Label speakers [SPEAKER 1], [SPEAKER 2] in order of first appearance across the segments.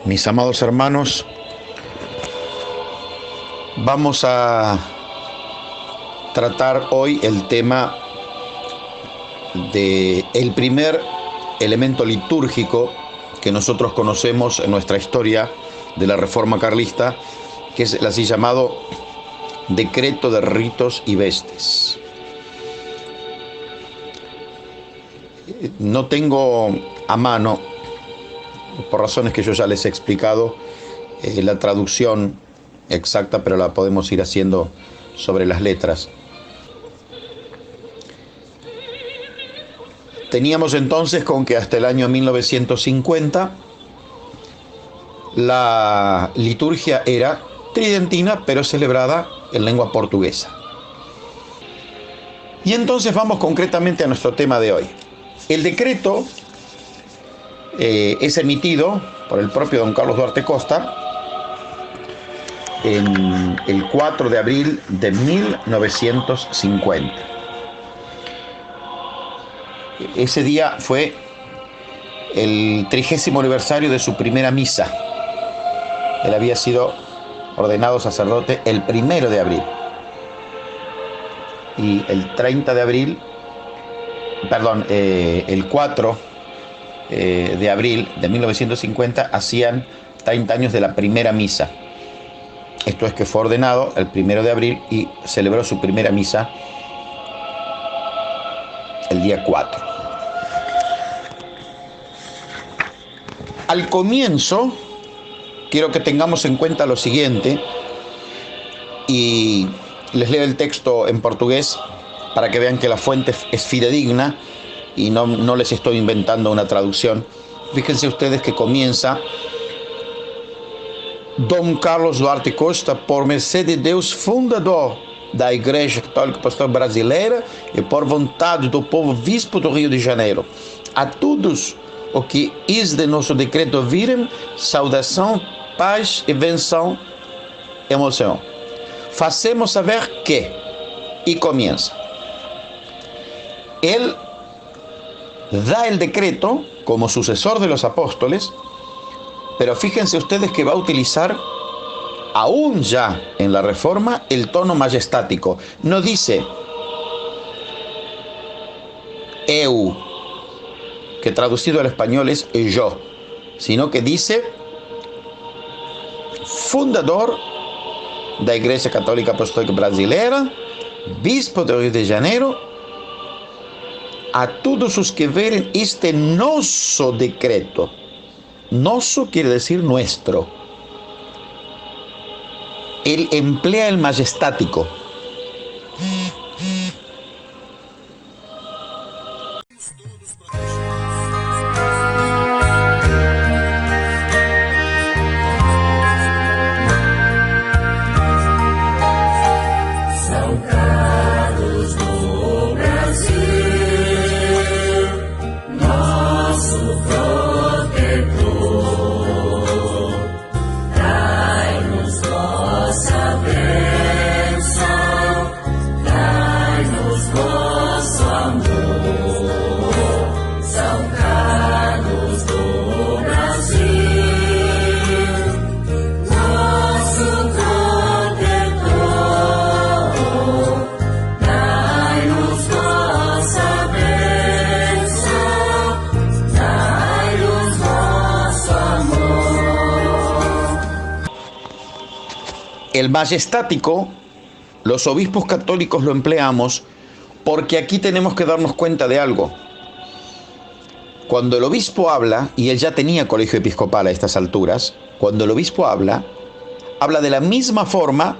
[SPEAKER 1] Mis amados hermanos, vamos a tratar hoy el tema del primer elemento litúrgico que nosotros conocemos en nuestra historia de la Reforma Carlista, que es el así llamado Decreto de Ritos y Vestes. No tengo a mano, por razones que yo ya les he explicado, la traducción exacta, pero la podemos ir haciendo sobre las letras. Teníamos entonces con que hasta el año 1950 la liturgia era tridentina, pero celebrada en lengua portuguesa. Y entonces vamos concretamente a nuestro tema de hoy. El decreto es emitido por el propio don Carlos Duarte Costa en el 4 de abril de 1950. Ese día fue el 30º aniversario de su primera misa. Él había sido ordenado sacerdote el 1 de abril. Y el 30 de abril, el 4 de abril de 1950 hacían 30 años de la primera misa. Esto es que fue ordenado el 1 de abril y celebró su primera misa el día 4. Al comienzo, quiero que tengamos en cuenta lo siguiente, y les leo el texto en portugués para que vean que la fuente es fidedigna y no les estoy inventando una traducción. Fíjense ustedes que comienza: Dom Carlos Duarte Costa, por merced de Deus, fundador da Igreja Católica Apostólica Brasileira e por vontade do povo bispo do Rio de Janeiro, a todos o que is de nosso decreto virem, saudação, paz e benção, emoção. Facemos saber que, y comienza. Él da el decreto como sucesor de los apóstoles, pero fíjense ustedes que va a utilizar, aún ya en la Reforma, el tono majestático. No dice eu, que traducido al español es yo, sino que dice fundador da Igreja Católica Apostólica Brasileira, bispo do Rio de Janeiro, a todos os que verem este nosso decreto. Nosso quiere decir nuestro. Él emplea el majestático. El majestático, los obispos católicos lo empleamos porque aquí tenemos que darnos cuenta de algo. Cuando el obispo habla, y él ya tenía colegio episcopal a estas alturas, cuando el obispo habla de la misma forma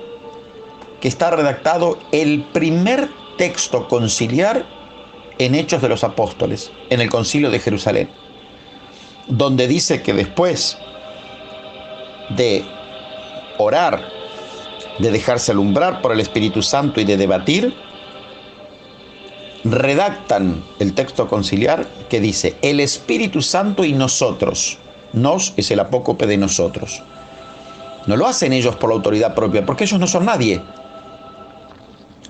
[SPEAKER 1] que está redactado el primer texto conciliar en Hechos de los Apóstoles, en el Concilio de Jerusalén, donde dice que después de orar, de dejarse alumbrar por el Espíritu Santo y de debatir, redactan el texto conciliar que dice: el Espíritu Santo y nosotros. Nos es el apócope de nosotros. No lo hacen ellos por la autoridad propia, porque ellos no son nadie.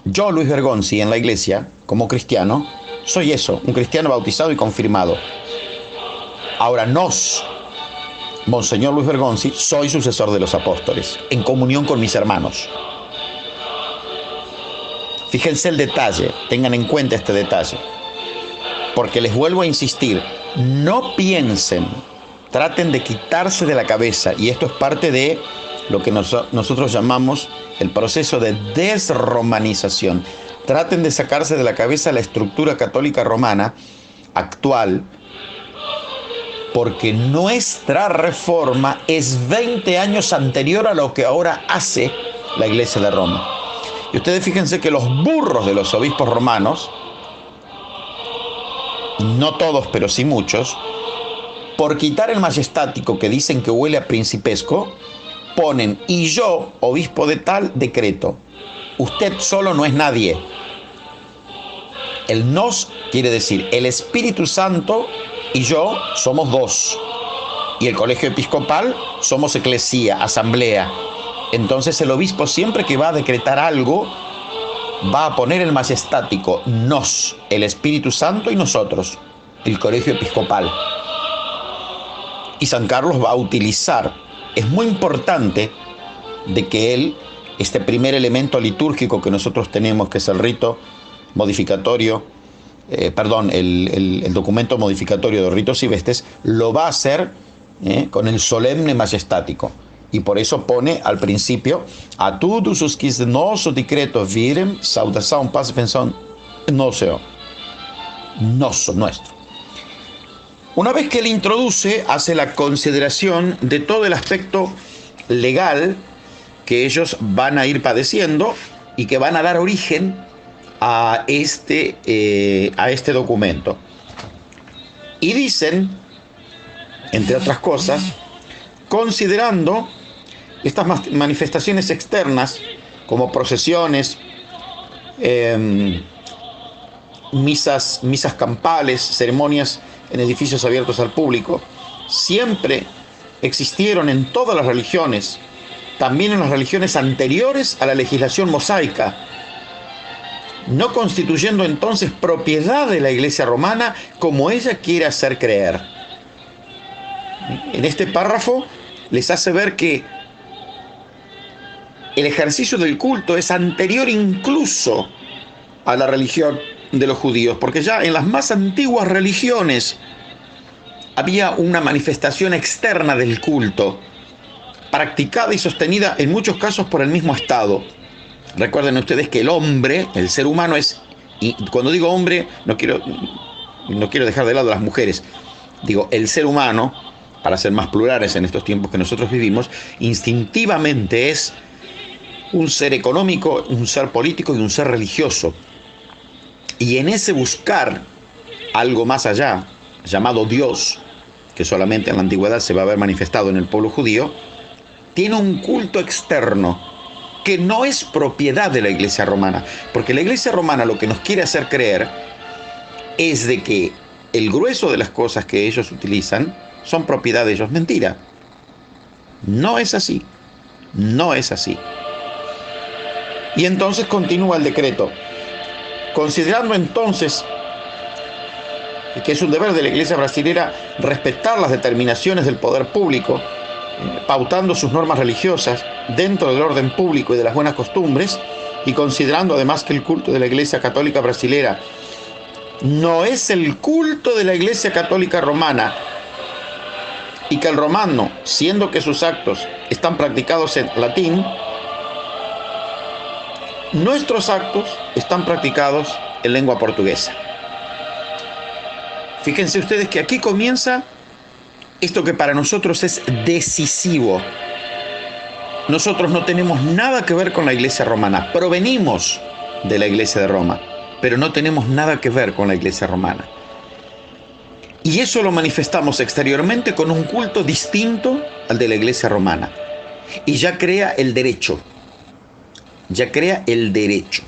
[SPEAKER 1] Yo, Luis Bergonzi, en la iglesia, como cristiano, soy eso, un cristiano bautizado y confirmado. Ahora, nos Monseñor Luis Bergonzi, soy sucesor de los apóstoles, en comunión con mis hermanos. Fíjense el detalle, tengan en cuenta este detalle, porque les vuelvo a insistir, no piensen, traten de quitarse de la cabeza, y esto es parte de lo que nosotros llamamos el proceso de desromanización. Traten de sacarse de la cabeza la estructura católica romana actual, porque nuestra reforma es 20 años anterior a lo que ahora hace la Iglesia de Roma. Y ustedes fíjense que los burros de los obispos romanos, no todos, pero sí muchos, por quitar el majestático que dicen que huele a principesco, ponen: y yo, obispo de tal, decreto. Usted solo no es nadie. El nos quiere decir el Espíritu Santo y yo somos dos. Y el colegio episcopal somos eclesía, asamblea. Entonces el obispo, siempre que va a decretar algo, va a poner el majestático, nos, el Espíritu Santo y nosotros, el colegio episcopal. Y San Carlos va a utilizar, es muy importante de que él, este primer elemento litúrgico que nosotros tenemos, que es el rito modificatorio, el documento modificatorio de ritos y vestes, lo va a hacer con el solemne majestático. Y por eso pone al principio: a todos os que de nosso decreto virem, saudação, paz e pensão nosso, nuestro. Una vez que él introduce, hace la consideración de todo el aspecto legal que ellos van a ir padeciendo y que van a dar origen a este documento. Y dicen, entre otras cosas, considerando estas manifestaciones externas como procesiones, misas campales, ceremonias en edificios abiertos al público, siempre existieron en todas las religiones, también en las religiones anteriores a la legislación mosaica, no constituyendo entonces propiedad de la Iglesia romana como ella quiere hacer creer. En este párrafo les hace ver que el ejercicio del culto es anterior incluso a la religión de los judíos, porque ya en las más antiguas religiones había una manifestación externa del culto, practicada y sostenida en muchos casos por el mismo Estado. Recuerden ustedes que el hombre, el ser humano es, y cuando digo hombre no quiero dejar de lado a las mujeres, digo el ser humano, para ser más plurales en estos tiempos que nosotros vivimos, instintivamente es un ser económico, un ser político y un ser religioso. Y en ese buscar algo más allá, llamado Dios, que solamente en la antigüedad se va a haber manifestado en el pueblo judío, tiene un culto externo que no es propiedad de la Iglesia romana, porque la Iglesia romana lo que nos quiere hacer creer es de que el grueso de las cosas que ellos utilizan son propiedad de ellos. Mentira. No es así. No es así. Y entonces continúa el decreto. Considerando entonces que es un deber de la Iglesia brasilera respetar las determinaciones del poder público, pautando sus normas religiosas dentro del orden público y de las buenas costumbres, y considerando además que el culto de la Iglesia Católica brasilera no es el culto de la Iglesia Católica romana, y que el romano, siendo que sus actos están practicados en latín, nuestros actos están practicados en lengua portuguesa. Fíjense ustedes que aquí comienza esto que para nosotros es decisivo. Nosotros no tenemos nada que ver con la Iglesia romana. Provenimos de la Iglesia de Roma, pero no tenemos nada que ver con la Iglesia romana. Y eso lo manifestamos exteriormente con un culto distinto al de la Iglesia romana. Y ya crea el derecho. Ya crea el derecho.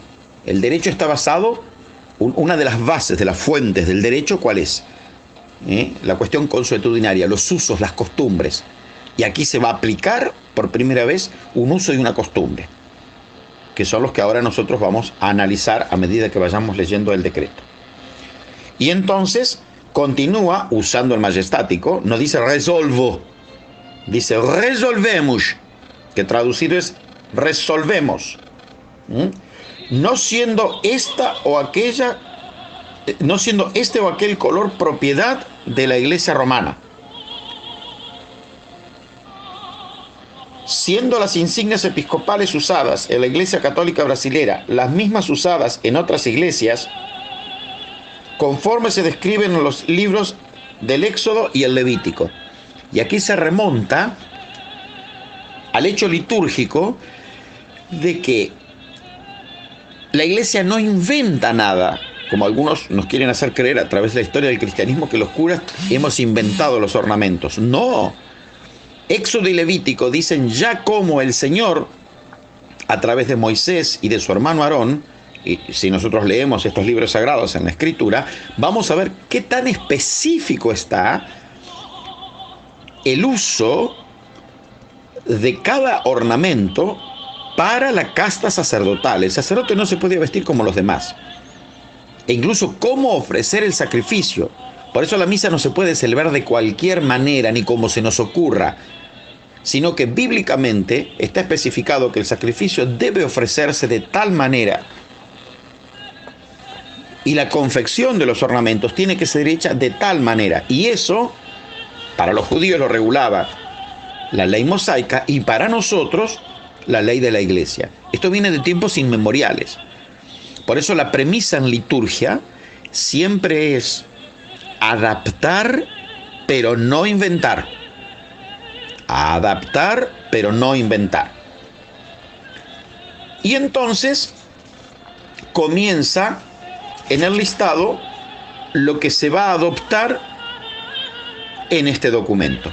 [SPEAKER 1] El derecho está basado, una de las bases, de las fuentes del derecho, ¿cuál es? La cuestión consuetudinaria, los usos, las costumbres. Y aquí se va a aplicar por primera vez un uso y una costumbre, que son los que ahora nosotros vamos a analizar a medida que vayamos leyendo el decreto. Y entonces continúa usando el majestático, no dice resolvo, Dice resolvemos, que traducido es resolvemos. No siendo esta o aquella, no siendo este o aquel color propiedad de la Iglesia romana. Siendo las insignias episcopales usadas en la Iglesia Católica Brasilera las mismas usadas en otras iglesias, conforme se describen en los libros del Éxodo y el Levítico. Y aquí se remonta al hecho litúrgico de que la Iglesia no inventa nada, como algunos nos quieren hacer creer a través de la historia del cristianismo, que los curas hemos inventado los ornamentos. No. Éxodo y Levítico dicen ya cómo el Señor, a través de Moisés y de su hermano Aarón, y si nosotros leemos estos libros sagrados en la Escritura, vamos a ver qué tan específico está el uso de cada ornamento para la casta sacerdotal. El sacerdote no se podía vestir como los demás. E incluso cómo ofrecer el sacrificio. Por eso la misa no se puede celebrar de cualquier manera ni como se nos ocurra, sino que bíblicamente está especificado que el sacrificio debe ofrecerse de tal manera y la confección de los ornamentos tiene que ser hecha de tal manera. Y eso, para los judíos lo regulaba la ley mosaica y para nosotros la ley de la Iglesia. Esto viene de tiempos inmemoriales. Por eso la premisa en liturgia siempre es adaptar, pero no inventar. Adaptar, pero no inventar. Y entonces comienza en el listado lo que se va a adoptar en este documento.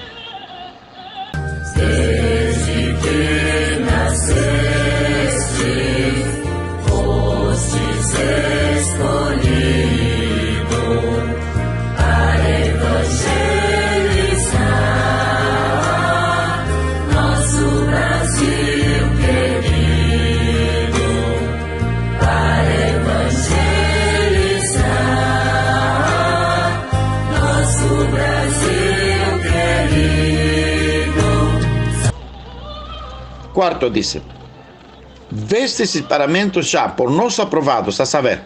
[SPEAKER 1] Cuarto dice, vestes y paramentos ya por nos aprobados, a saber,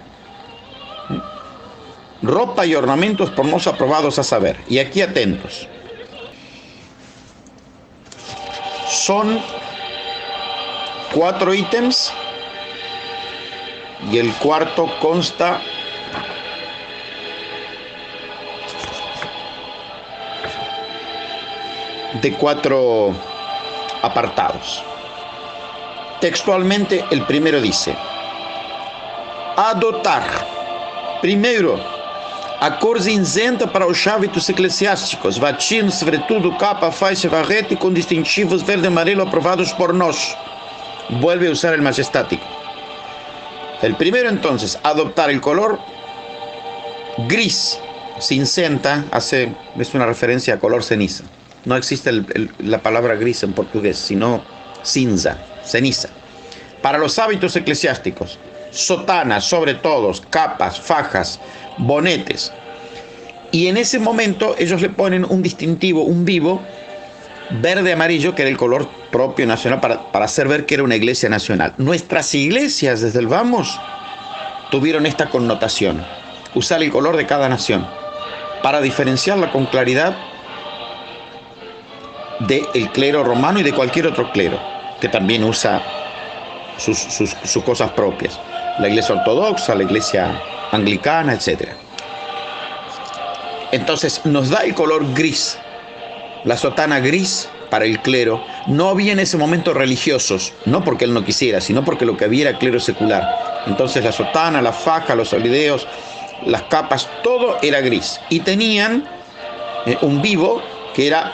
[SPEAKER 1] ropa y ornamentos por nos aprobados, a saber, y aquí atentos, son 4 ítems y el cuarto consta de 4 apartados. Textualmente, el primero dice, adotar, primeiro, a cor cinzenta para os hábitos eclesiásticos, batina, sobretudo, capa, faixa, barrete com distintivos verde e amarelo aprovados por nós. Vuelve a usar el majestático. El primero, entonces, adoptar el color gris, cinzenta, es una referencia a color ceniza. No existe la palabra gris en portugués, sino cinza, ceniza. Para los hábitos eclesiásticos, sotanas, sobre todos, capas, fajas, bonetes. Y en ese momento ellos le ponen un distintivo, un vivo, verde-amarillo, que era el color propio nacional, para hacer ver que era una iglesia nacional. Nuestras iglesias, desde el vamos, tuvieron esta connotación, usar el color de cada nación, para diferenciarla con claridad del clero romano y de cualquier otro clero, que también usa sus cosas propias. La iglesia ortodoxa, la iglesia anglicana, etc. Entonces nos da el color gris, la sotana gris para el clero. No había en ese momento religiosos, no porque él no quisiera, sino porque lo que había era clero secular. Entonces la sotana, la faja, los solideos, las capas, todo era gris. Y tenían un vivo que era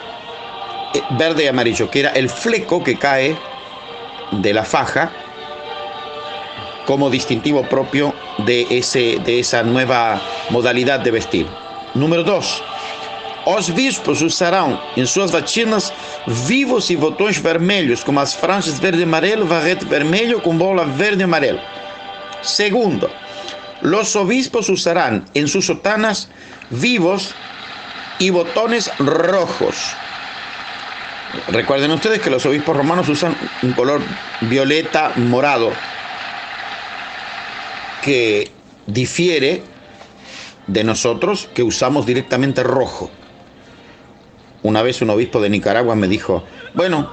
[SPEAKER 1] verde y amarillo, que era el fleco que cae de la faja como distintivo propio de esa nueva modalidad de vestir. Número 2. Os bispos usarão em suas batinas vivos e botões vermelhos, como as franjas verde e amarelo, barrete vermelho com bola verde e amarelo. Segundo, los obispos usarán en sus sotanas vivos y botones rojos. Recuerden ustedes que los obispos romanos usan un color violeta morado que difiere de nosotros, que usamos directamente rojo. Una vez un obispo de Nicaragua me dijo, bueno,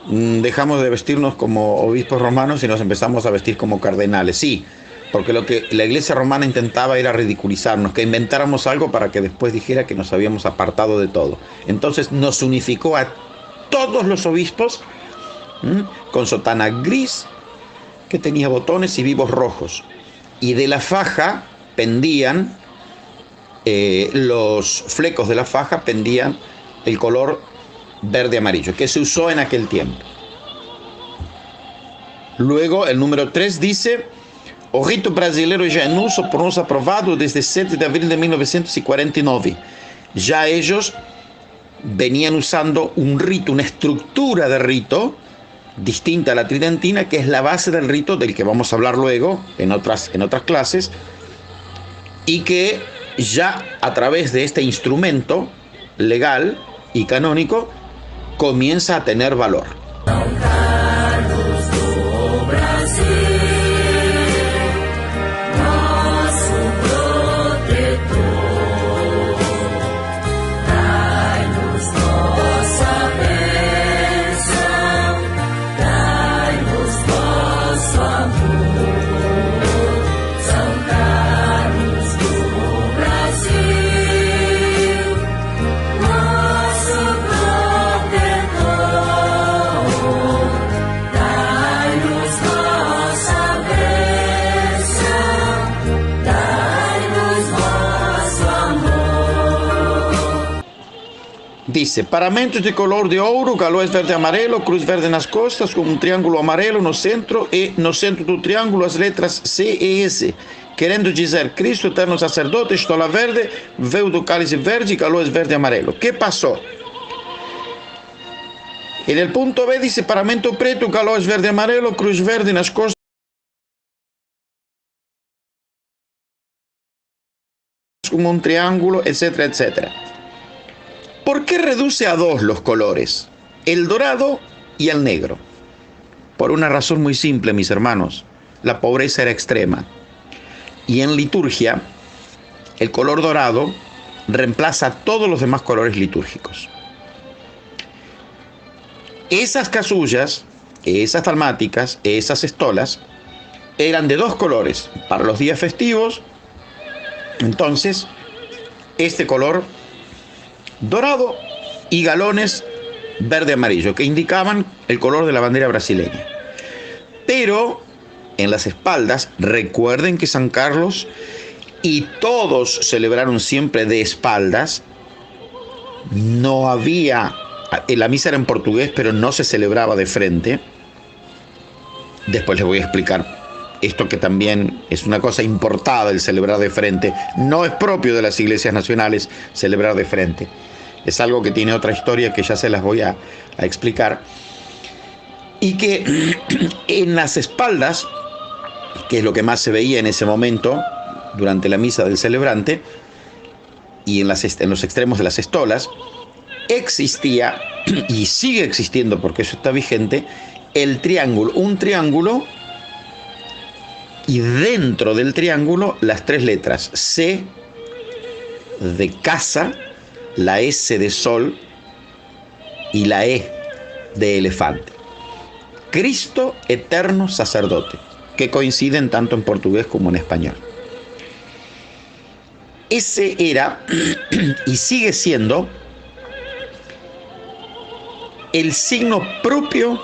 [SPEAKER 1] dejamos de vestirnos como obispos romanos y nos empezamos a vestir como cardenales. Sí, porque lo que la Iglesia romana intentaba era ridiculizarnos, que inventáramos algo para que después dijera que nos habíamos apartado de todo. Entonces nos unificó a todos los obispos con sotana gris que tenía botones y vivos rojos. Y de la faja pendían, los flecos de la faja pendían el color verde amarillo, que se usó en aquel tiempo. Luego el número 3 dice: o rito brasileiro já em uso por nos aprovado desde 7 de abril de 1949. Ya ellos venían usando un rito, una estructura de rito distinta a la tridentina, que es la base del rito del que vamos a hablar luego en otras clases, y que ya a través de este instrumento legal y canónico comienza a tener valor. Dice: paramentos de color de ouro, galões verde e amarelo, cruz verde nas costas, com um triângulo amarelo no centro, e no centro do triângulo as letras C e S, querendo dizer Cristo, eterno sacerdote, estola verde, véu do cálice verde, galões verde e amarelo. ¿Qué pasó? En el punto B dice: paramento preto, galões verde e amarelo, cruz verde nas costas, como un triángulo, etcétera, etcétera. ¿Por qué reduce a dos los colores? El dorado y el negro. Por una razón muy simple, mis hermanos. La pobreza era extrema. Y en liturgia, el color dorado reemplaza todos los demás colores litúrgicos. Esas casullas, esas dalmáticas, esas estolas, eran de dos colores para los días festivos. Entonces, este color dorado y galones verde-amarillo, que indicaban el color de la bandera brasileña. Pero en las espaldas, recuerden que San Carlos y todos celebraron siempre de espaldas. No había, la misa era en portugués, pero no se celebraba de frente. Después les voy a explicar esto, que también es una cosa importada, el celebrar de frente. No es propio de las iglesias nacionales celebrar de frente. Es algo que tiene otra historia que ya se las voy a explicar. Y que en las espaldas, que es lo que más se veía en ese momento, durante la misa del celebrante, y en los extremos de las estolas, existía, y sigue existiendo porque eso está vigente, el triángulo, un triángulo, y dentro del triángulo las tres letras: C de casa, la S de sol y la E de elefante. Cristo, eterno sacerdote, que coinciden tanto en portugués como en español. Ese era y sigue siendo el signo propio,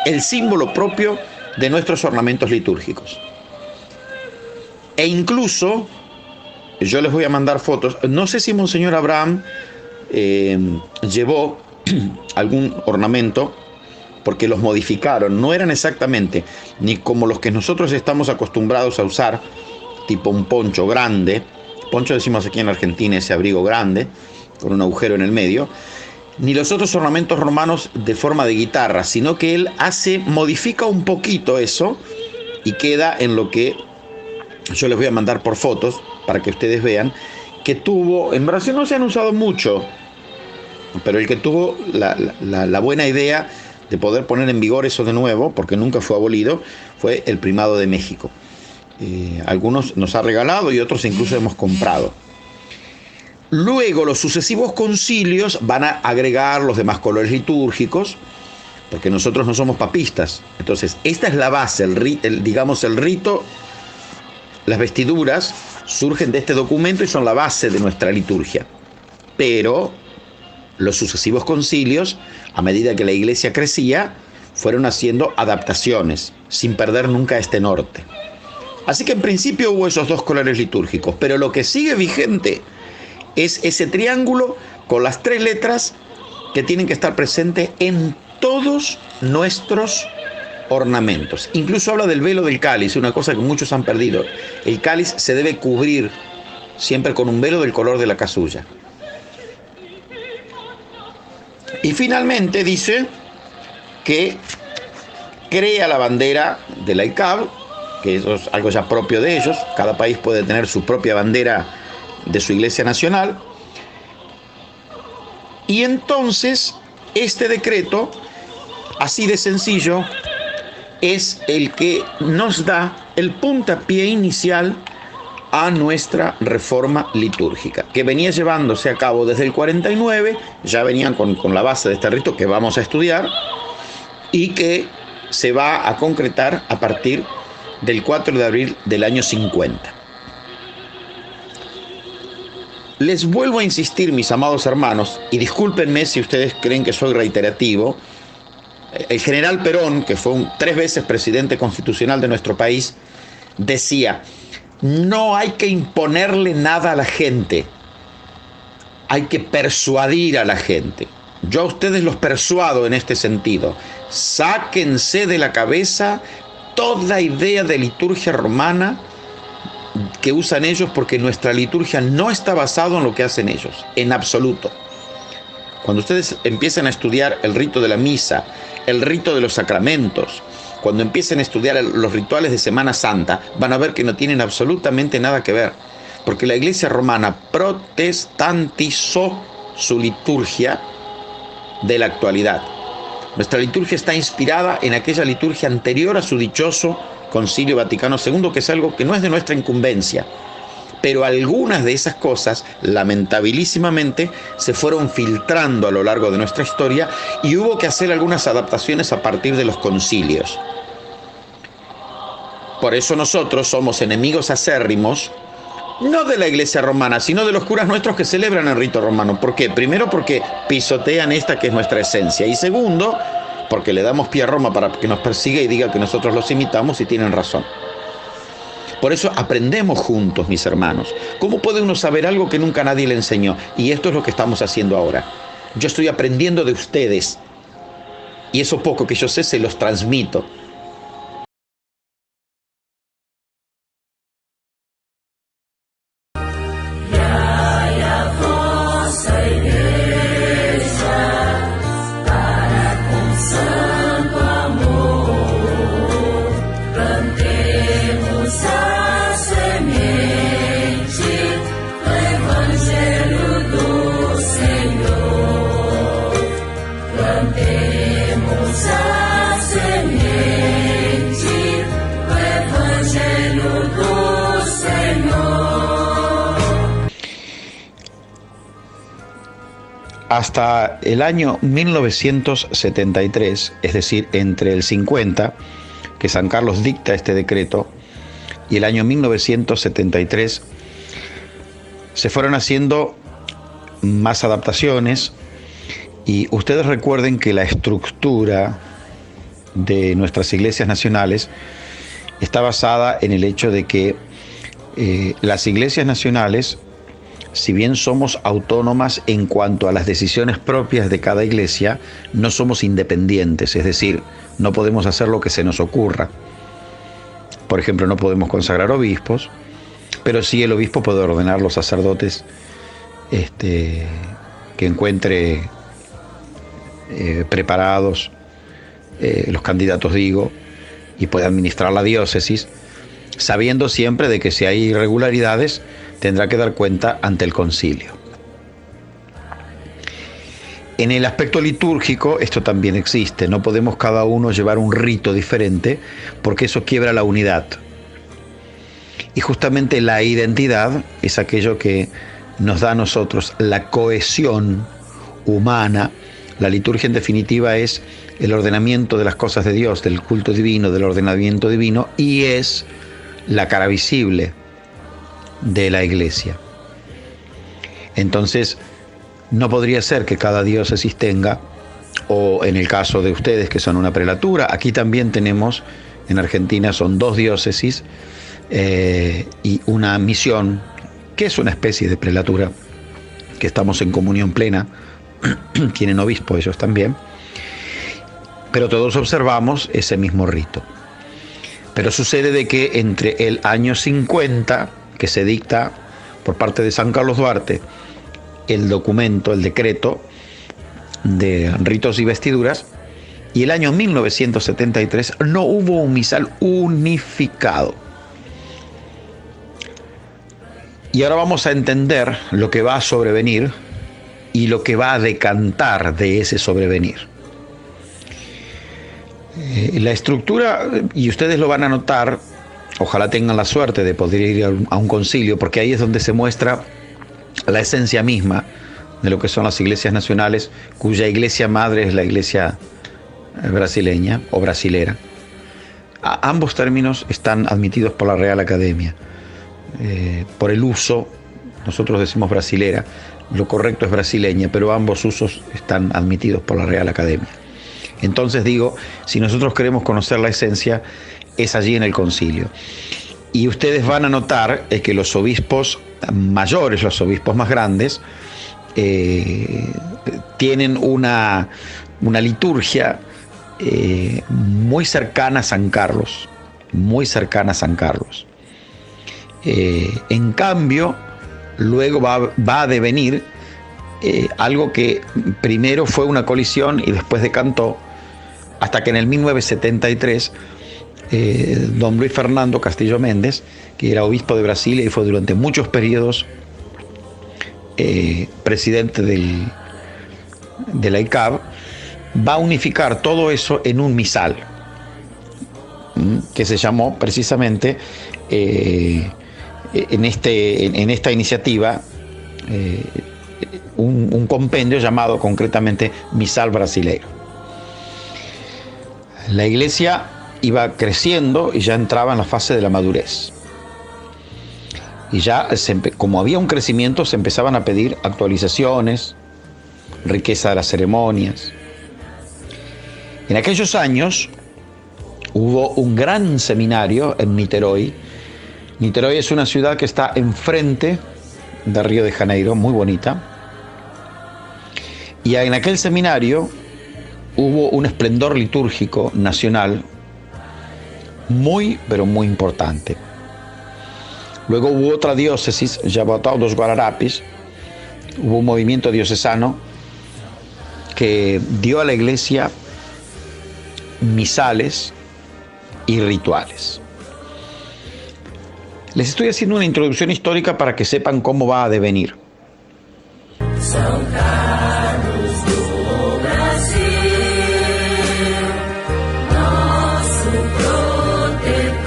[SPEAKER 1] el símbolo propio de nuestros ornamentos litúrgicos. E incluso, yo les voy a mandar fotos, no sé si Monseñor Abraham llevó algún ornamento, porque los modificaron, no eran exactamente ni como los que nosotros estamos acostumbrados a usar, tipo un poncho grande. Poncho decimos aquí en Argentina, ese abrigo grande, con un agujero en el medio, ni los otros ornamentos romanos de forma de guitarra, sino que él modifica un poquito eso y queda en lo que yo les voy a mandar por fotos para que ustedes vean, que tuvo, en Brasil no se han usado mucho, pero el que tuvo la buena idea de poder poner en vigor eso de nuevo, porque nunca fue abolido, fue el Primado de México. Algunos nos ha regalado y otros incluso hemos comprado. Luego los sucesivos concilios van a agregar los demás colores litúrgicos, porque nosotros no somos papistas. Entonces, esta es la base, digamos el rito, las vestiduras surgen de este documento y son la base de nuestra liturgia. Pero los sucesivos concilios, a medida que la iglesia crecía, fueron haciendo adaptaciones, sin perder nunca este norte. Así que en principio hubo esos dos colores litúrgicos, pero lo que sigue vigente es ese triángulo con las 3 letras que tienen que estar presentes en todos nuestros ornamentos. Incluso habla del velo del cáliz, una cosa que muchos han perdido. El cáliz se debe cubrir siempre con un velo del color de la casulla. Y finalmente dice que crea la bandera de la ICAB, que eso es algo ya propio de ellos. Cada país puede tener su propia bandera de su iglesia nacional. Y entonces este decreto, así de sencillo, es el que nos da el puntapié inicial a nuestra reforma litúrgica, que venía llevándose a cabo desde el 49, ya venían con la base de este rito que vamos a estudiar, y que se va a concretar a partir del 4 de abril del año 50. Les vuelvo a insistir, mis amados hermanos, y discúlpenme si ustedes creen que soy reiterativo. El general Perón, que fue 3 veces presidente constitucional de nuestro país, decía: no hay que imponerle nada a la gente, hay que persuadir a la gente. Yo a ustedes los persuado en este sentido. Sáquense de la cabeza toda idea de liturgia romana que usan ellos, porque nuestra liturgia no está basada en lo que hacen ellos, en absoluto. Cuando ustedes empiecen a estudiar el rito de la misa, el rito de los sacramentos, cuando empiecen a estudiar los rituales de Semana Santa, van a ver que no tienen absolutamente nada que ver, porque la Iglesia romana protestantizó su liturgia de la actualidad. Nuestra liturgia está inspirada en aquella liturgia anterior a su dichoso Concilio Vaticano II, que es algo que no es de nuestra incumbencia. Pero algunas de esas cosas, lamentabilísimamente, se fueron filtrando a lo largo de nuestra historia y hubo que hacer algunas adaptaciones a partir de los concilios. Por eso nosotros somos enemigos acérrimos, no de la Iglesia romana, sino de los curas nuestros que celebran el rito romano. ¿Por qué? Primero, porque pisotean esta que es nuestra esencia. Y segundo, porque le damos pie a Roma para que nos persiga y diga que nosotros los imitamos, y tienen razón. Por eso aprendemos juntos, mis hermanos. ¿Cómo puede uno saber algo que nunca nadie le enseñó? Y esto es lo que estamos haciendo ahora. Yo estoy aprendiendo de ustedes, y eso poco que yo sé se los transmito. Hasta el año 1973, es decir, entre el 50, que San Carlos dicta este decreto, y el año 1973, se fueron haciendo más adaptaciones. Y ustedes recuerden que la estructura de nuestras iglesias nacionales está basada en el hecho de que las iglesias nacionales, si bien somos autónomas en cuanto a las decisiones propias de cada iglesia, no somos independientes, es decir, no podemos hacer lo que se nos ocurra. Por ejemplo, no podemos consagrar obispos, pero sí el obispo puede ordenar los sacerdotes que encuentre preparados, los candidatos digo, y puede administrar la diócesis, sabiendo siempre de que si hay irregularidades, tendrá que dar cuenta ante el concilio. En el aspecto litúrgico esto también existe. No podemos cada uno llevar un rito diferente porque eso quiebra la unidad. Y justamente la identidad es aquello que nos da a nosotros la cohesión humana. La liturgia en definitiva es el ordenamiento de las cosas de Dios, del culto divino, del ordenamiento divino, y es la cara visible de la Iglesia. Entonces, no podría ser que cada diócesis tenga, o en el caso de ustedes que son una prelatura, aquí también tenemos, en Argentina son 2 diócesis y una misión, que es una especie de prelatura, que estamos en comunión plena, tienen obispo ellos también, pero todos observamos ese mismo rito. Pero sucede de que entre el año 50, que se dicta por parte de San Carlos Duarte, el documento, el decreto de ritos y vestiduras, y el año 1973 no hubo un misal unificado. Y ahora vamos a entender lo que va a sobrevenir y lo que va a decantar de ese sobrevenir. La estructura, y ustedes lo van a notar, ojalá tengan la suerte de poder ir a un concilio, porque ahí es donde se muestra la esencia misma de lo que son las iglesias nacionales, cuya iglesia madre es la iglesia brasileña o brasilera. Ambos términos están admitidos por la Real Academia. Por el uso, nosotros decimos brasilera, lo correcto es brasileña, pero ambos usos están admitidos por la Real Academia. Entonces digo, si nosotros queremos conocer la esencia, es allí en el concilio. Y ustedes van a notar que los obispos mayores, los obispos más grandes, tienen una liturgia muy cercana a San Carlos, muy cercana a San Carlos. En cambio, luego va a devenir algo que primero fue una colisión y después decantó, hasta que en el 1973 don Luis Fernando Castillo Méndez, que era obispo de Brasilia y fue durante muchos periodos presidente de la ICAB, va a unificar todo eso en un misal, que se llamó precisamente en esta iniciativa un compendio llamado concretamente Misal Brasileiro. La iglesia iba creciendo y ya entraba en la fase de la madurez. Y ya, como había un crecimiento, se empezaban a pedir actualizaciones, riqueza de las ceremonias. En aquellos años hubo un gran seminario en Niterói. Niterói es una ciudad que está enfrente de Río de Janeiro, muy bonita. Y en aquel seminario hubo un esplendor litúrgico nacional muy, pero muy importante. Luego hubo otra diócesis, Jaboatão dos Guararapes, hubo un movimiento diocesano que dio a la iglesia misales y rituales. Les estoy haciendo una introducción histórica para que sepan cómo va a devenir.
[SPEAKER 2] São Carlos do Brasil, nosso protetor,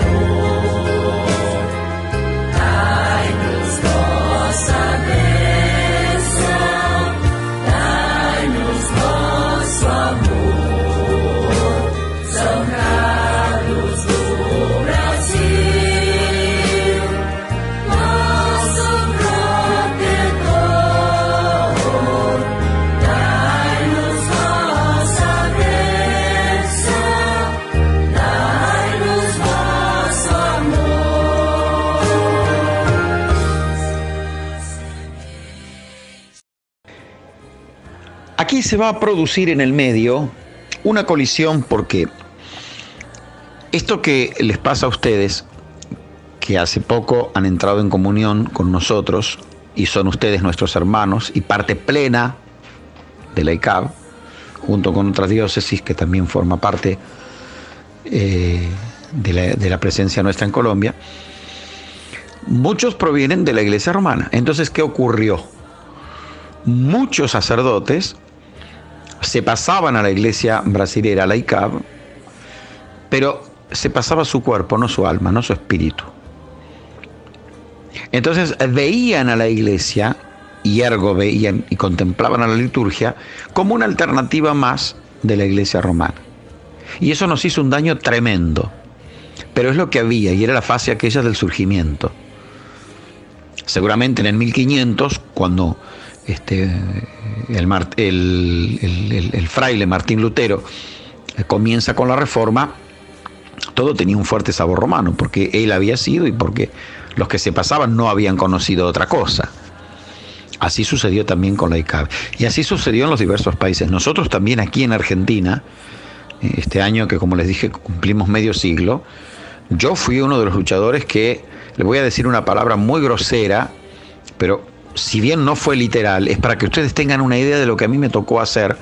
[SPEAKER 2] dai-nos vossa bênção, dai-nos vosso amor. São Carlos do Brasil, nosso protetor, dai-nos vossa bênção, dai-nos vosso amor.
[SPEAKER 1] Aquí se va a producir en el medio una colisión porque esto que les pasa a ustedes, que hace poco han entrado en comunión con nosotros y son ustedes nuestros hermanos y parte plena de la ICAB, junto con otras diócesis que también forma parte de la presencia nuestra en Colombia, muchos provienen de la iglesia romana. Entonces, ¿qué ocurrió? Muchos sacerdotes se pasaban a la iglesia brasilera, la ICAB, pero se pasaba su cuerpo, no su alma, no su espíritu. Entonces veían a la iglesia, y ergo veían y contemplaban a la liturgia como una alternativa más de la iglesia romana. Y eso nos hizo un daño tremendo, pero es lo que había, y era la fase aquella del surgimiento. Seguramente en el 1500, cuando el fraile Martín Lutero comienza con la Reforma, todo tenía un fuerte sabor romano, porque él había sido y porque los que se pasaban no habían conocido otra cosa. Así sucedió también con la ICAB, y así sucedió en los diversos países. Nosotros también aquí en Argentina, este año que, como les dije, cumplimos medio siglo, yo fui uno de los luchadores que, le voy a decir una palabra muy grosera, pero si bien no fue literal, es para que ustedes tengan una idea de lo que a mí me tocó hacer.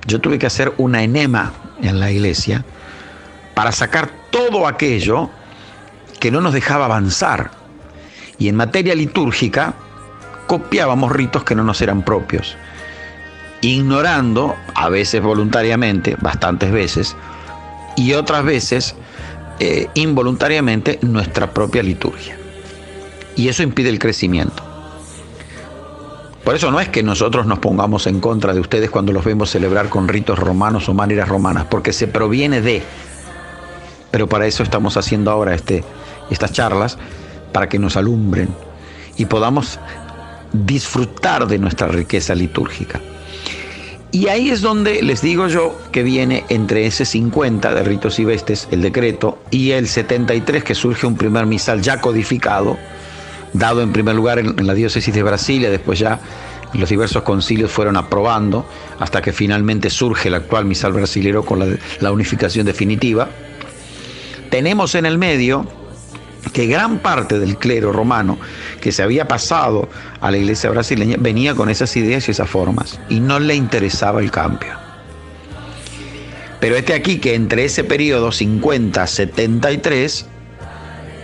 [SPEAKER 1] Yo tuve que hacer una enema en la iglesia para sacar todo aquello que no nos dejaba avanzar. Y en materia litúrgica copiábamos ritos que no nos eran propios, ignorando, a veces voluntariamente, bastantes veces, y otras veces involuntariamente, nuestra propia liturgia. Y eso impide el crecimiento. Por eso no es que nosotros nos pongamos en contra de ustedes cuando los vemos celebrar con ritos romanos o maneras romanas, porque se proviene de. Pero para eso estamos haciendo ahora estas charlas, para que nos alumbren y podamos disfrutar de nuestra riqueza litúrgica. Y ahí es donde les digo yo que viene entre ese 50 de ritos y vestes, el decreto, y el 73, que surge un primer misal ya codificado, dado en primer lugar en la diócesis de Brasilia. Después ya los diversos concilios fueron aprobando hasta que finalmente surge el actual misal brasilero con la unificación definitiva. Tenemos en el medio que gran parte del clero romano que se había pasado a la iglesia brasileña venía con esas ideas y esas formas, y no le interesaba el cambio. Pero aquí que entre ese periodo 50-73,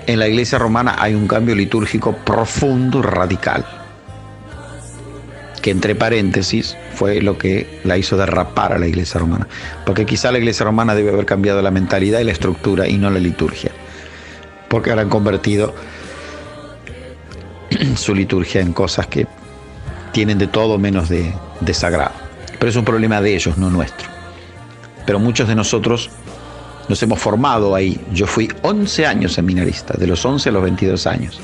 [SPEAKER 1] en la iglesia romana hay un cambio litúrgico profundo y radical, que entre paréntesis fue lo que la hizo derrapar a la iglesia romana, porque quizá la iglesia romana debe haber cambiado la mentalidad y la estructura y no la liturgia, porque ahora han convertido su liturgia en cosas que tienen de todo menos de sagrado. Pero es un problema de ellos, no nuestro. Pero muchos de nosotros nos hemos formado ahí. Yo fui 11 años seminarista, de los 11 a los 22 años.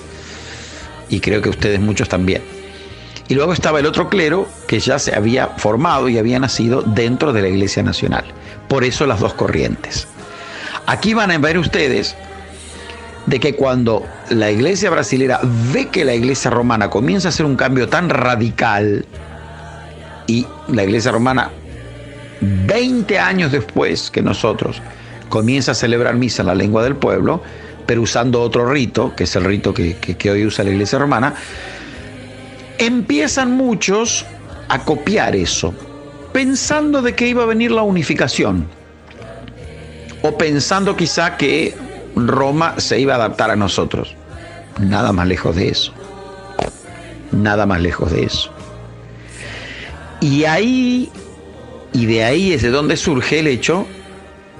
[SPEAKER 1] Y creo que ustedes muchos también. Y luego estaba el otro clero que ya se había formado y había nacido dentro de la Iglesia Nacional. Por eso las dos corrientes. Aquí van a ver ustedes de que cuando la iglesia brasilera ve que la iglesia romana comienza a hacer un cambio tan radical, y la iglesia romana 20 años después que nosotros comienza a celebrar misa en la lengua del pueblo, pero usando otro rito, que es el rito que hoy usa la iglesia romana, empiezan muchos a copiar eso, pensando de que iba a venir la unificación, o pensando quizá que Roma se iba a adaptar a nosotros. Nada más lejos de eso. Nada más lejos de eso. Y de ahí es de donde surge el hecho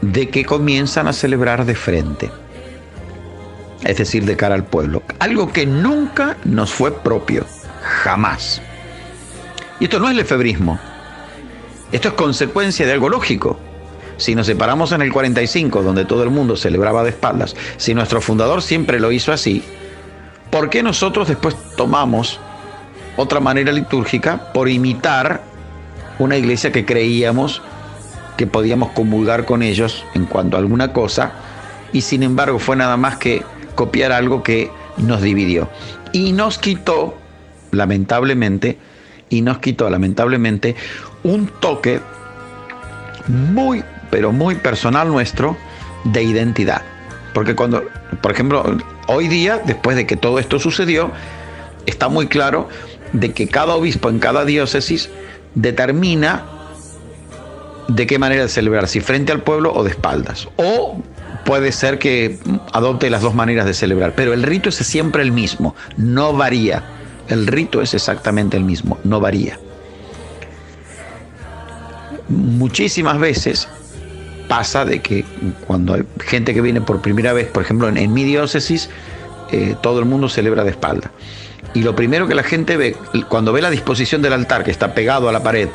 [SPEAKER 1] de que comienzan a celebrar de frente, es decir, de cara al pueblo, algo que nunca nos fue propio, jamás. Y esto no es lefebrismo, esto es consecuencia de algo lógico. Si nos separamos en el 45, donde todo el mundo celebraba de espaldas, si nuestro fundador siempre lo hizo así, ¿por qué nosotros después tomamos otra manera litúrgica por imitar una iglesia que creíamos que podíamos comulgar con ellos en cuanto a alguna cosa, y sin embargo fue nada más que copiar algo que nos dividió y nos quitó, lamentablemente, un toque muy, pero muy personal nuestro de identidad? Porque cuando, por ejemplo, hoy día, después de que todo esto sucedió, está muy claro de que cada obispo en cada diócesis determina de qué manera celebrar, si frente al pueblo o de espaldas, o puede ser que adopte las dos maneras de celebrar, pero el rito es siempre el mismo, no varía. El rito es exactamente el mismo, no varía. Muchísimas veces pasa de que cuando hay gente que viene por primera vez, por ejemplo en mi diócesis, todo el mundo celebra de espalda. Y lo primero que la gente ve, cuando ve la disposición del altar, que está pegado a la pared,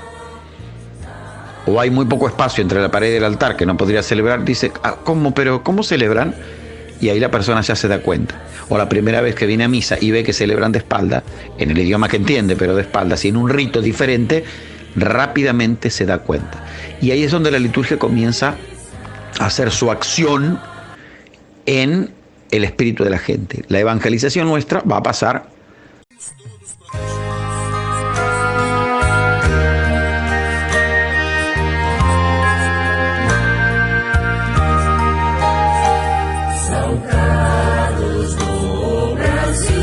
[SPEAKER 1] o hay muy poco espacio entre la pared y el altar que no podría celebrar, dice, ¿cómo? ¿Pero cómo celebran? Y ahí la persona ya se da cuenta. O la primera vez que viene a misa y ve que celebran de espalda, en el idioma que entiende, pero de espaldas, y en un rito diferente, rápidamente se da cuenta. Y ahí es donde la liturgia comienza a hacer su acción en el espíritu de la gente. La evangelización nuestra va a pasar
[SPEAKER 2] Salgados do Brasil,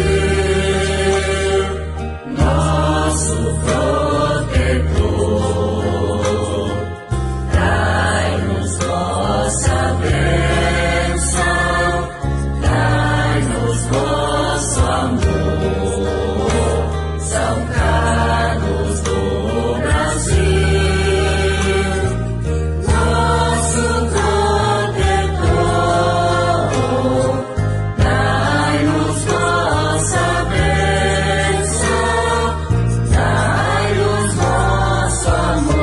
[SPEAKER 2] nosso protetor, dai-nos vossa bênção, dai-nos vosso amor. Salgados do Brasil, nosso protetor, dai-nos vossa bênção, dai-nos vosso amor.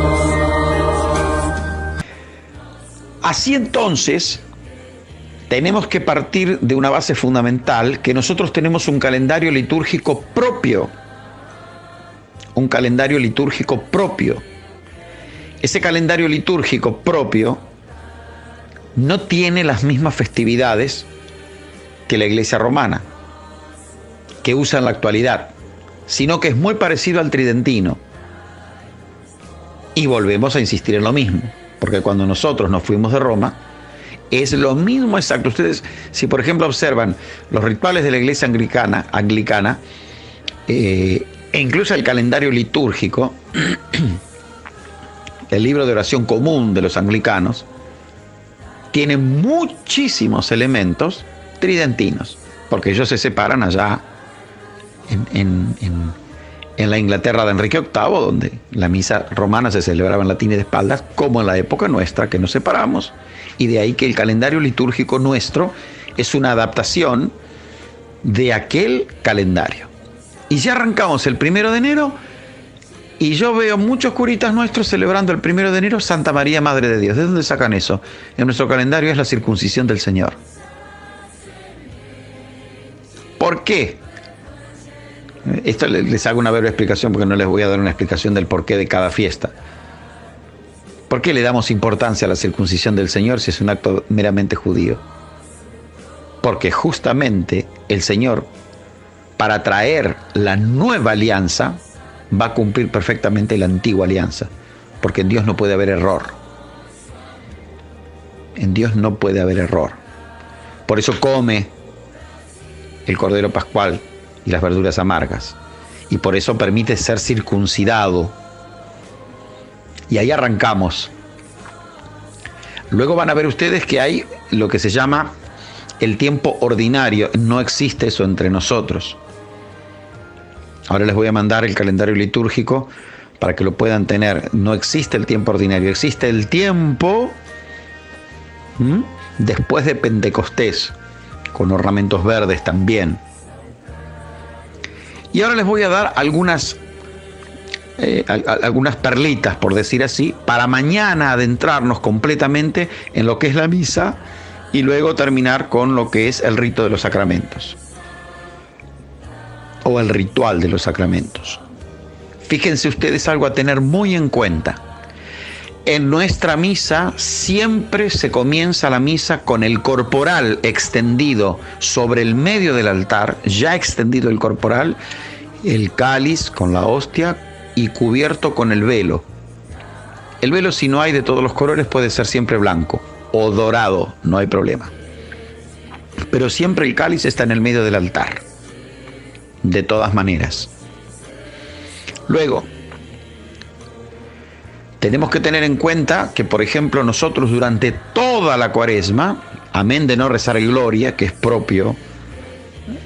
[SPEAKER 1] Así entonces, tenemos que partir de una base fundamental, que nosotros tenemos un calendario litúrgico propio. Un calendario litúrgico propio. Ese calendario litúrgico propio no tiene las mismas festividades que la Iglesia romana, que usa en la actualidad, sino que es muy parecido al tridentino. Y volvemos a insistir en lo mismo, porque cuando nosotros nos fuimos de Roma, es lo mismo exacto. Ustedes, si por ejemplo observan los rituales de la Iglesia anglicana, e incluso el calendario litúrgico, el libro de oración común de los anglicanos, tiene muchísimos elementos tridentinos, porque ellos se separan allá en la Inglaterra de Enrique VIII, donde la misa romana se celebraba en latín y de espaldas, como en la época nuestra, que nos separamos, y de ahí que el calendario litúrgico nuestro es una adaptación de aquel calendario. Y ya arrancamos el 1 de enero, y yo veo muchos curitas nuestros celebrando el 1 de enero Santa María, Madre de Dios. ¿De dónde sacan eso? En nuestro calendario es la circuncisión del Señor. ¿Por qué? Esto les hago una breve explicación, porque no les voy a dar una explicación del porqué de cada fiesta. ¿Por qué le damos importancia a la circuncisión del Señor si es un acto meramente judío? Porque justamente el Señor, para traer la nueva alianza, va a cumplir perfectamente la antigua alianza, porque en Dios no puede haber error. En Dios no puede haber error. Por eso come el cordero pascual y las verduras amargas, y por eso permite ser circuncidado. Y ahí arrancamos. Luego van a ver ustedes que hay lo que se llama el tiempo ordinario. No existe eso entre nosotros. Ahora les voy a mandar el calendario litúrgico para que lo puedan tener. No existe el tiempo ordinario, existe el tiempo después de Pentecostés, con ornamentos verdes también. Y ahora les voy a dar algunas perlitas, por decir así, para mañana adentrarnos completamente en lo que es la misa y luego terminar con lo que es el rito de los sacramentos, o el ritual de los sacramentos. Fíjense ustedes algo a tener muy en cuenta. En nuestra misa siempre se comienza la misa con el corporal extendido sobre el medio del altar, ya extendido el corporal, el cáliz con la hostia y cubierto con el velo. El velo, si no hay de todos los colores, puede ser siempre blanco o dorado, no hay problema. Pero siempre el cáliz está en el medio del altar, de todas maneras. Luego, tenemos que tener en cuenta que, por ejemplo, nosotros durante toda la Cuaresma, amén de no rezar el Gloria, que es propio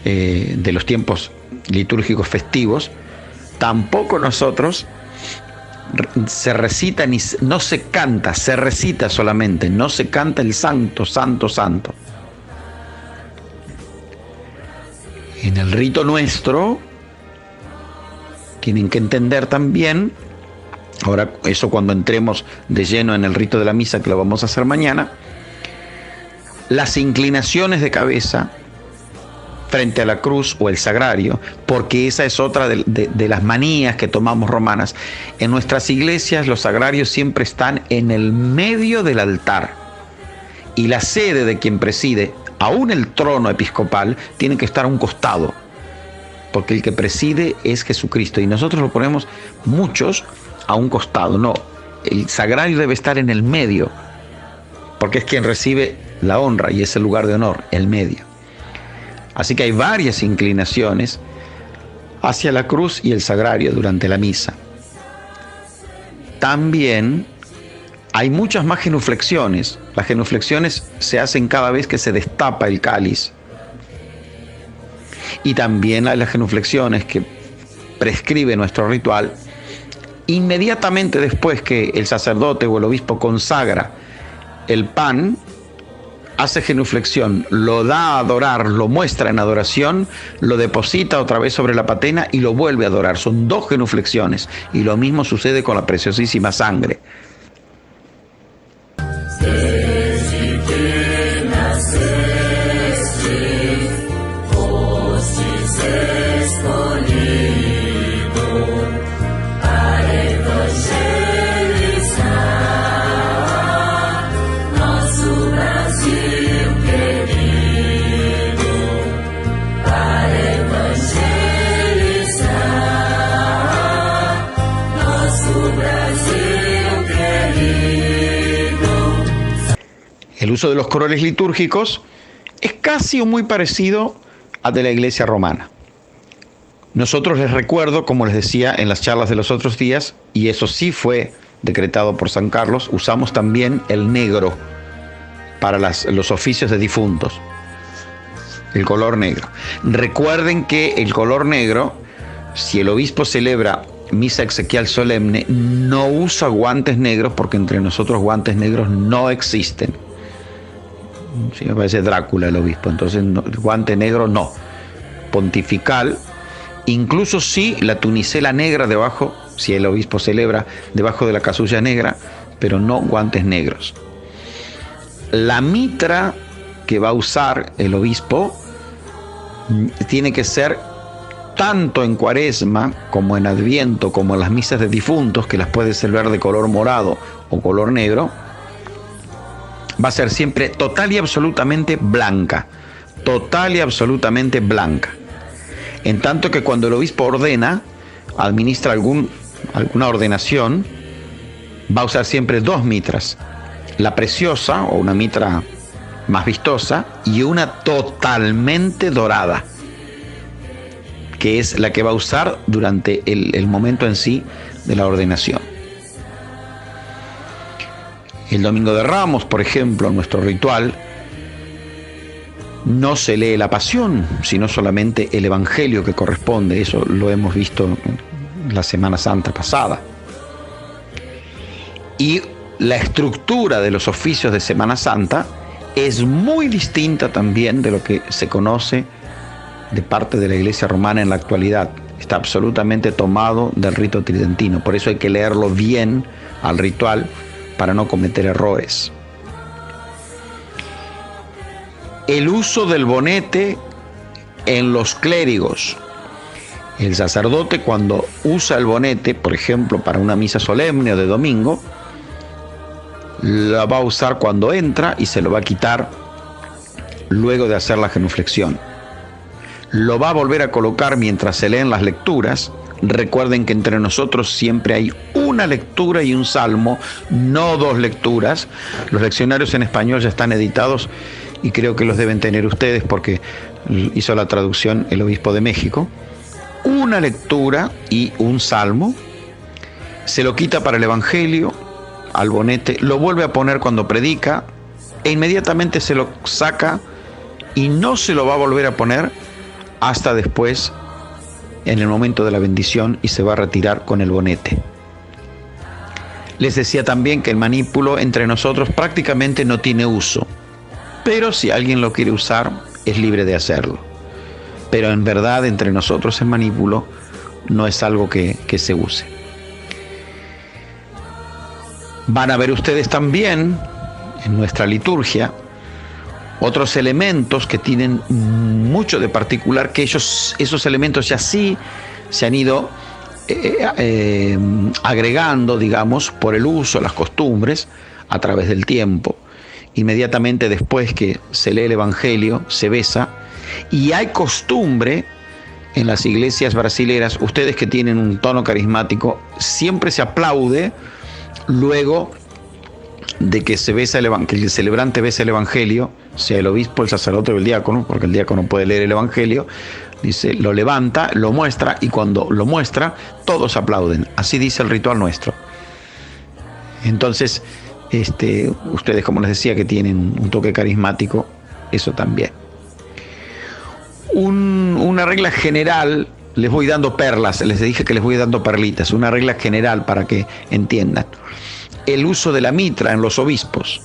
[SPEAKER 1] de los tiempos litúrgicos festivos, tampoco nosotros se recita, no se canta, se recita solamente, no se canta el santo, santo, santo. En el rito nuestro, tienen que entender también, ahora eso cuando entremos de lleno en el rito de la misa, que lo vamos a hacer mañana, las inclinaciones de cabeza frente a la cruz o el sagrario, porque esa es otra de las manías que tomamos romanas. En nuestras iglesias los sagrarios siempre están en el medio del altar y la sede de quien preside, aún el trono episcopal, tiene que estar a un costado, porque el que preside es Jesucristo y nosotros lo ponemos muchos a un costado. No, el sagrario debe estar en el medio, porque es quien recibe la honra y es el lugar de honor, el medio. Así que hay varias inclinaciones hacia la cruz y el sagrario durante la misa. También hay muchas más genuflexiones. Las genuflexiones se hacen cada vez que se destapa el cáliz. Y también hay las genuflexiones que prescribe nuestro ritual inmediatamente después que el sacerdote o el obispo consagra el pan. Hace genuflexión, lo da a adorar, lo muestra en adoración, lo deposita otra vez sobre la patena y lo vuelve a adorar. Son 2 genuflexiones y lo mismo sucede con la preciosísima sangre. El uso de los coroles litúrgicos es casi o muy parecido al de la Iglesia romana. Nosotros les recuerdo, como les decía en las charlas de los otros días, y eso sí fue decretado por San Carlos, usamos también el negro para los oficios de difuntos, el color negro. Recuerden que el color negro, si el obispo celebra misa exequial solemne, no usa guantes negros, porque entre nosotros guantes negros no existen. Sí, me parece Drácula el obispo, entonces no, el guante negro no. Pontifical, incluso sí la tunicela negra debajo, si el obispo celebra debajo de la casulla negra, pero no guantes negros. La mitra que va a usar el obispo tiene que ser tanto en Cuaresma como en Adviento, como en las misas de difuntos, que las puede celebrar de color morado o color negro. Va a ser siempre total y absolutamente blanca, total y absolutamente blanca. En tanto que cuando el obispo ordena, administra alguna ordenación, va a usar siempre 2 mitras, la preciosa o una mitra más vistosa y una totalmente dorada, que es la que va a usar durante el momento en sí de la ordenación. El Domingo de Ramos, por ejemplo, en nuestro ritual, no se lee la Pasión, sino solamente el Evangelio que corresponde. Eso lo hemos visto en la Semana Santa pasada. Y la estructura de los oficios de Semana Santa es muy distinta también de lo que se conoce de parte de la Iglesia romana en la actualidad. Está absolutamente tomado del rito tridentino. Por eso hay que leerlo bien al ritual, para no cometer errores. El uso del bonete en los clérigos. El sacerdote, cuando usa el bonete, por ejemplo, para una misa solemne o de domingo, la va a usar cuando entra y se lo va a quitar luego de hacer la genuflexión. Lo va a volver a colocar mientras se leen las lecturas. Recuerden que entre nosotros siempre hay una lectura y un salmo, no 2 lecturas. Los leccionarios en español ya están editados y creo que los deben tener ustedes porque hizo la traducción el obispo de México. Una lectura y un salmo. Se lo quita para el Evangelio al bonete, lo vuelve a poner cuando predica, e inmediatamente se lo saca y no se lo va a volver a poner hasta después, en el momento de la bendición, y se va a retirar con el bonete. Les decía también que el manípulo entre nosotros prácticamente no tiene uso, pero si alguien lo quiere usar, es libre de hacerlo. Pero en verdad, entre nosotros el manípulo no es algo que se use. Van a ver ustedes también en nuestra liturgia otros elementos que tienen mucho de particular, que esos elementos ya sí se han ido agregando, digamos, por el uso, las costumbres, a través del tiempo. Inmediatamente después que se lee el Evangelio, se besa, y hay costumbre en las iglesias brasileras, ustedes que tienen un tono carismático, siempre se aplaude luego de que se besa que el celebrante besa el Evangelio, sea el obispo, el sacerdote o el diácono, porque el diácono puede leer el Evangelio, dice, lo levanta, lo muestra, y cuando lo muestra, todos aplauden. Así dice el ritual nuestro. Entonces, ustedes, como les decía, que tienen un toque carismático, eso también. Una regla general, les voy dando perlas, les dije que les voy dando perlitas, una regla general para que entiendan. El uso de la mitra en los obispos.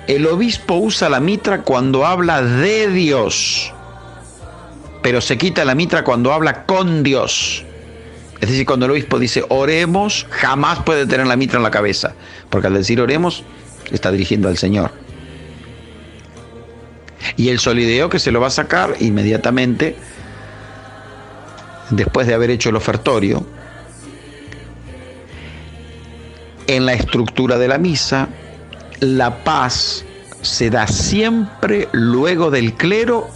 [SPEAKER 1] El obispo usa la mitra cuando habla de Dios, pero se quita la mitra cuando habla con Dios. Es decir, cuando el obispo dice oremos, jamás puede tener la mitra en la cabeza, porque al decir oremos, está dirigiendo al Señor. Y el solideo que se lo va a sacar inmediatamente después de haber hecho el ofertorio. En la estructura de la misa, la paz se da siempre luego del credo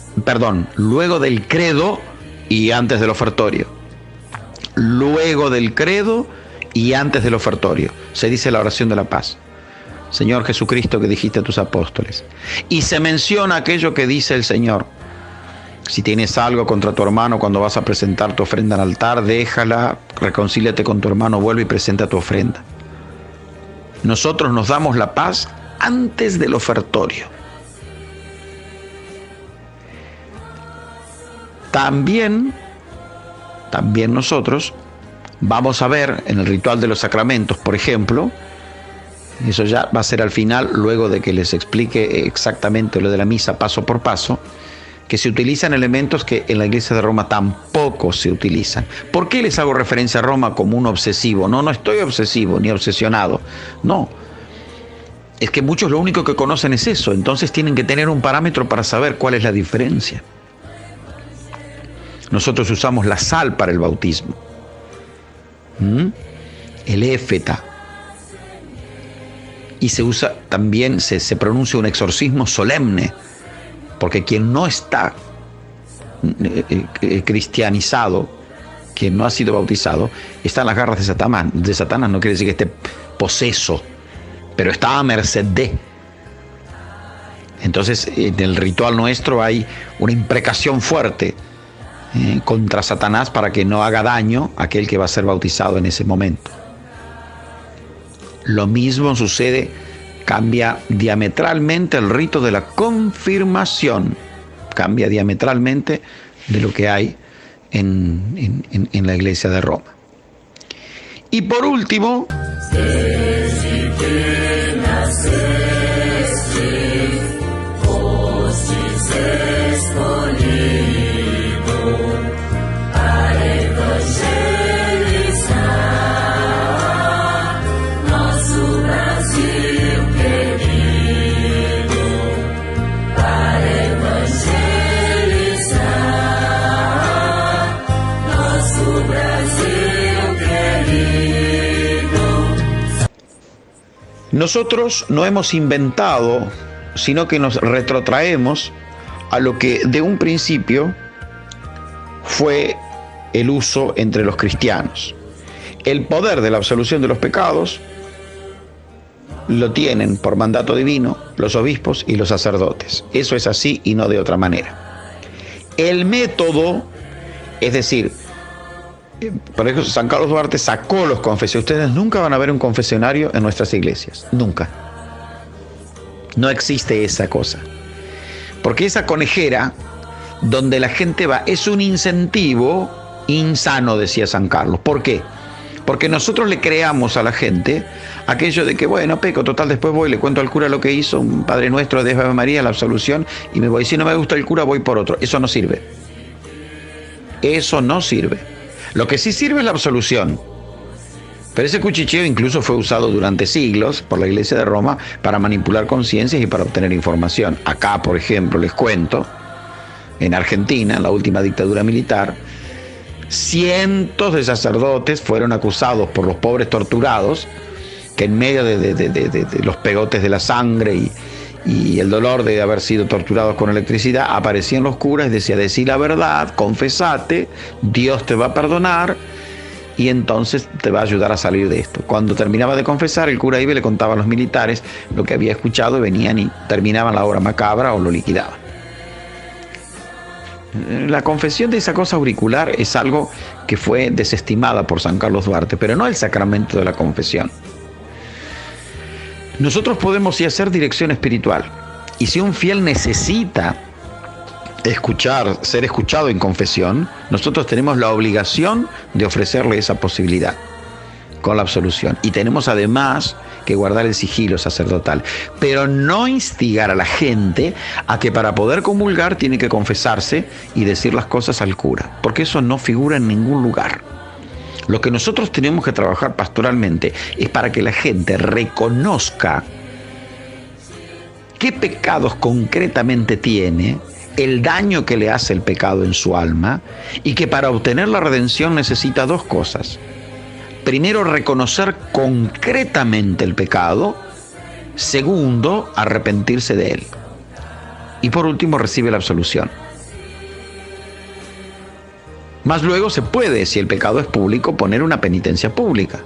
[SPEAKER 1] y antes del ofertorio. Luego del credo y antes del ofertorio se dice la oración de la paz. Señor Jesucristo, que dijiste a tus apóstoles. Y se menciona aquello que dice el Señor. Si tienes algo contra tu hermano cuando vas a presentar tu ofrenda al altar, déjala, reconcíliate con tu hermano, vuelve y presenta tu ofrenda. Nosotros nos damos la paz antes del ofertorio. También nosotros vamos a ver en el ritual de los sacramentos, por ejemplo, eso ya va a ser al final, luego de que les explique exactamente lo de la misa paso por paso, que se utilizan elementos que en la Iglesia de Roma tampoco se utilizan. ¿Por qué les hago referencia a Roma como un obsesivo? No estoy obsesivo ni obsesionado. No. Es que muchos lo único que conocen es eso. Entonces tienen que tener un parámetro para saber cuál es la diferencia. Nosotros usamos la sal para el bautismo. El éfeta. Y se usa también, se pronuncia un exorcismo solemne. Porque quien no está cristianizado, quien no ha sido bautizado, está en las garras de Satanás. De Satanás no quiere decir que esté poseso, pero está a merced de. Entonces, en el ritual nuestro hay una imprecación fuerte contra Satanás para que no haga daño a aquel que va a ser bautizado en ese momento. Lo mismo sucede. Cambia diametralmente el rito de la confirmación. Cambia diametralmente de lo que hay en la Iglesia de Roma. Y por último, nosotros no hemos inventado, sino que nos retrotraemos a lo que de un principio fue el uso entre los cristianos. El poder de la absolución de los pecados lo tienen por mandato divino los obispos y los sacerdotes. Eso es así y no de otra manera. El método, es decir, por eso San Carlos Duarte sacó los confesionarios. Ustedes nunca van a ver un confesionario en nuestras iglesias, nunca. No existe esa cosa. Porque esa conejera, donde la gente va, es un incentivo insano, decía San Carlos. ¿Por qué? Porque nosotros le creamos a la gente aquello de que, bueno, peco, total, después voy, le cuento al cura lo que hizo, un Padre Nuestro de Ave María, la absolución, y me voy. Si no me gusta el cura, voy por otro. Eso no sirve. Eso no sirve. Lo que sí sirve es la absolución. Pero ese cuchicheo incluso fue usado durante siglos por la Iglesia de Roma para manipular conciencias y para obtener información. Acá, por ejemplo, les cuento, en Argentina, en la última dictadura militar, cientos de sacerdotes fueron acusados por los pobres torturados, que en medio de los pegotes de la sangre y el dolor de haber sido torturados con electricidad, aparecían los curas y decían: decí la verdad, confesate, Dios te va a perdonar y entonces te va a ayudar a salir de esto. Cuando terminaba de confesar, el cura iba y le contaba a los militares lo que había escuchado, y venían y terminaban la obra macabra o lo liquidaban. La confesión de esa cosa auricular es algo que fue desestimada por San Carlos Duarte, pero no el sacramento de la confesión. Nosotros podemos sí hacer dirección espiritual, y si un fiel necesita ser escuchado en confesión, nosotros tenemos la obligación de ofrecerle esa posibilidad con la absolución, y tenemos además que guardar el sigilo sacerdotal, pero no instigar a la gente a que para poder comulgar tiene que confesarse y decir las cosas al cura, porque eso no figura en ningún lugar. Lo que nosotros tenemos que trabajar pastoralmente es para que la gente reconozca qué pecados concretamente tiene, el daño que le hace el pecado en su alma, y que para obtener la redención necesita dos cosas. Primero, reconocer concretamente el pecado. Segundo, arrepentirse de él. Y por último, recibe la absolución. Más luego se puede, si el pecado es público, poner una penitencia pública.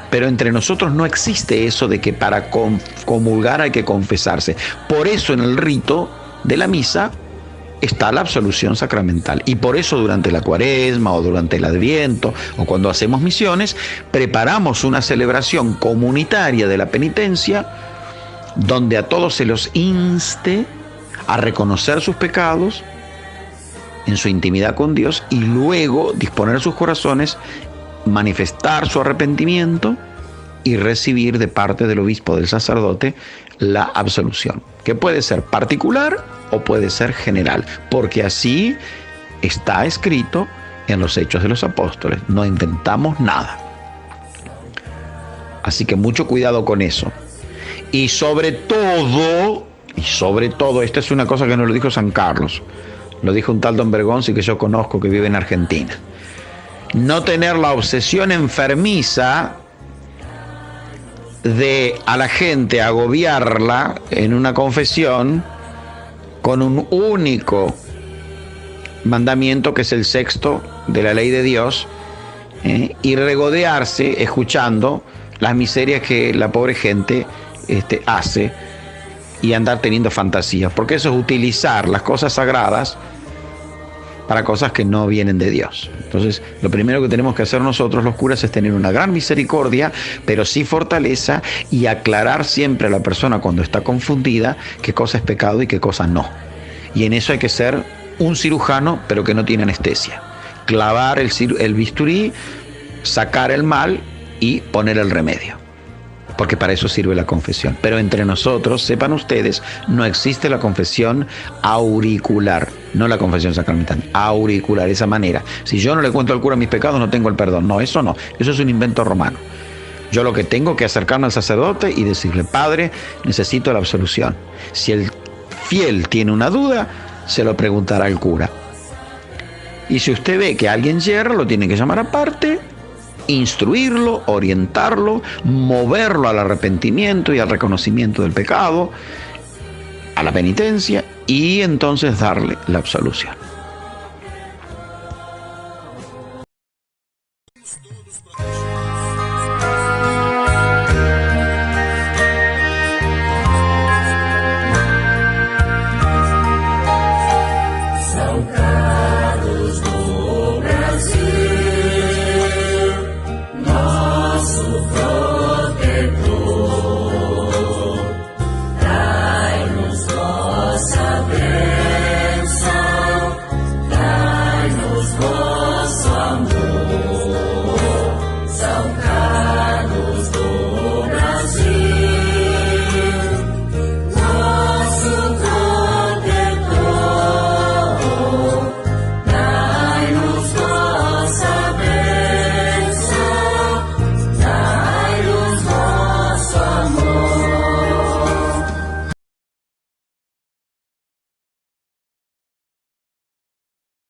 [SPEAKER 1] Pero entre nosotros no existe eso de que para comulgar hay que confesarse. Por eso en el rito de la misa está la absolución sacramental. Y por eso durante la Cuaresma o durante el Adviento o cuando hacemos misiones, preparamos una celebración comunitaria de la penitencia donde a todos se los inste a reconocer sus pecados en su intimidad con Dios y luego disponer sus corazones, manifestar su arrepentimiento y recibir de parte del obispo, del sacerdote, la absolución, que puede ser particular o puede ser general, porque así está escrito en los Hechos de los Apóstoles. No inventamos nada. Así que mucho cuidado con eso. Y sobre todo, esta es una cosa que no lo dijo San Carlos, lo dijo un tal Don Bergonzi que yo conozco, que vive en Argentina. No tener la obsesión enfermiza de a la gente agobiarla en una confesión con un único mandamiento, que es el sexto de la ley de Dios, y regodearse escuchando las miserias que la pobre gente hace y andar teniendo fantasías, porque eso es utilizar las cosas sagradas para cosas que no vienen de Dios. Entonces, lo primero que tenemos que hacer nosotros los curas es tener una gran misericordia, pero sí fortaleza, y aclarar siempre a la persona cuando está confundida qué cosa es pecado y qué cosa no. Y en eso hay que ser un cirujano, pero que no tiene anestesia. Clavar el bisturí, sacar el mal y poner el remedio, porque para eso sirve la confesión. Pero entre nosotros, sepan ustedes, no existe la confesión auricular, no la confesión sacramental, auricular, esa manera. Si yo no le cuento al cura mis pecados, no tengo el perdón. No, eso es un invento romano. Yo lo que tengo que acercarme al sacerdote y decirle: Padre, necesito la absolución. Si el fiel tiene una duda, se lo preguntará al cura. Y si usted ve que alguien yerra, lo tiene que llamar aparte, instruirlo, orientarlo, moverlo al arrepentimiento y al reconocimiento del pecado, a la penitencia, y entonces darle la absolución.